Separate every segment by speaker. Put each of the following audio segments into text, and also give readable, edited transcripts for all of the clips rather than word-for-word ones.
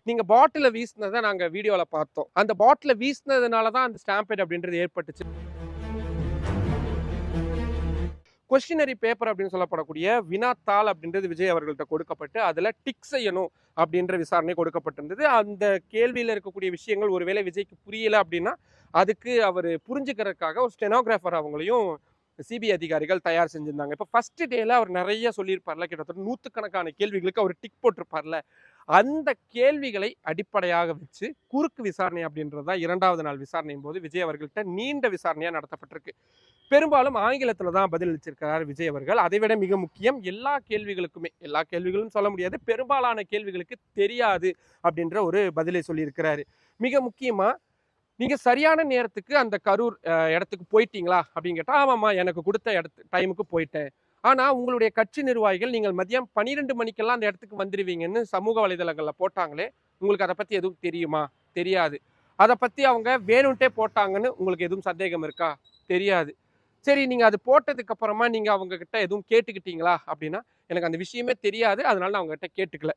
Speaker 1: நீங்க பாட்டில வீசினத நாங்க வீடியோல பார்த்தோம். அந்த பாட்டில வீசினதுனால தான் அந்த ஸ்டாம்பேட் அப்படின்றது ஏற்பட்டுச்சு. கொஸ்டினரி பேப்பர் அப்படின்னு சொல்லப்படக்கூடிய வினாத்தாள் அப்படின்றது விஜய் அவர்கள்ட்ட கொடுக்கப்பட்டு அதுல டிக் செய்யணும் அப்படின்ற விசாரணை கொடுக்கப்பட்டிருந்தது. அந்த கேள்வியில இருக்கக்கூடிய விஷயங்கள் ஒருவேளை விஜய்க்கு புரியல அப்படின்னா அதுக்கு அவர் புரிஞ்சுக்கிறதுக்காக ஒரு ஸ்டெனோகிராஃபர் அவங்களையும் சிபிஐ அதிகாரிகள் தயார் செஞ்சிருந்தாங்க. இப்போ ஃபர்ஸ்ட் டேல அவர் நிறைய சொல்லியிருப்பார்ல, கிட்டத்தட்ட நூற்றுக்கணக்கான கேள்விகளுக்கு அவர் டிக் போட்டிருப்பார்ல, அந்த கேள்விகளை அடிப்படையாக வச்சு குறுக்கு விசாரணை அப்படின்றது தான் 2வது நாள் விசாரணையின் போது விஜய் அவர்கள்ட்ட நீண்ட விசாரணையா நடத்தப்பட்டிருக்கு. பெரும்பாலும் ஆங்கிலத்துல தான் பதில் அளிச்சிருக்கிறார் விஜய் அவர்கள். அதைவிட மிக முக்கியம் எல்லா கேள்விகளுக்குமே, எல்லா கேள்விகளும் சொல்ல முடியாது, பெரும்பாலான கேள்விகளுக்கு தெரியாது அப்படின்ற ஒரு பதிலை சொல்லியிருக்கிறாரு. மிக முக்கியமா நீங்க சரியான நேரத்துக்கு அந்த கரூர் இடத்துக்கு போயிட்டீங்களா அப்படின்னு கேட்டா, ஆமாம்மா எனக்கு கொடுத்த டைமுக்கு போயிட்டேன். ஆனா உங்களுடைய கட்சி நிர்வாகிகள் நீங்கள் மதியம் 12 மணிக்கெல்லாம் அந்த இடத்துக்கு வந்துருவீங்கன்னு சமூக வலைதளங்கள்ல போட்டாங்களே, உங்களுக்கு அதை பத்தி எதுவும் தெரியுமா? தெரியாது. அதை பத்தி அவங்க வேணும்ட்டே போட்டாங்கன்னு உங்களுக்கு எதுவும் சந்தேகம் இருக்கா? தெரியாது. சரி, நீங்க அது போட்டதுக்கு அப்புறமா நீங்க அவங்க கிட்ட எதுவும் கேட்டுக்கிட்டீங்களா அப்படின்னா, எனக்கு அந்த விஷயமே தெரியாது, அதனால நான் அவங்க கிட்ட கேட்டுக்கல.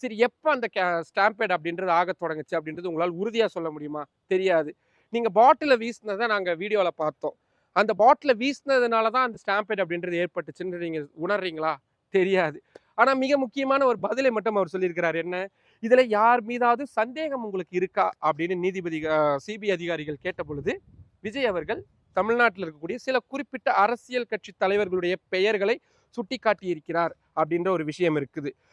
Speaker 1: சரி, எப்ப அந்த ஸ்டாம்பேட் அப்படின்றது ஆகத் தொடங்குச்சு அப்படின்றது உங்களால உறுதியா சொல்ல முடியுமா? தெரியாது. நீங்க பாட்டில வீசினத நாங்க வீடியோல பார்த்தோம். அந்த பாட்டில வீசினதுனால தான் அந்த ஸ்டாம்பேட் அப்படின்றது ஏற்பட்டுச்சுன்னு நீங்க உணர்றீங்களா? தெரியாது. ஆனா மிக முக்கியமான ஒரு பதிலை மட்டும் அவர் சொல்லியிருக்கிறார். என்ன? இதுல யார் மீதாவது சந்தேகம் உங்களுக்கு இருக்கா? அப்படின்னு நீதிபதி சிபிஐ அதிகாரிகள் கேட்டபொழுது, விஜய் அவர்கள் தமிழ்நாட்டில் இருக்கக்கூடிய சில குறிப்பிட்ட அரசியல் கட்சி தலைவர்களுடைய பெயர்களை சுட்டிக்காட்டி இருக்கிறார் அப்படின்ற ஒரு விஷயம் இருக்குது.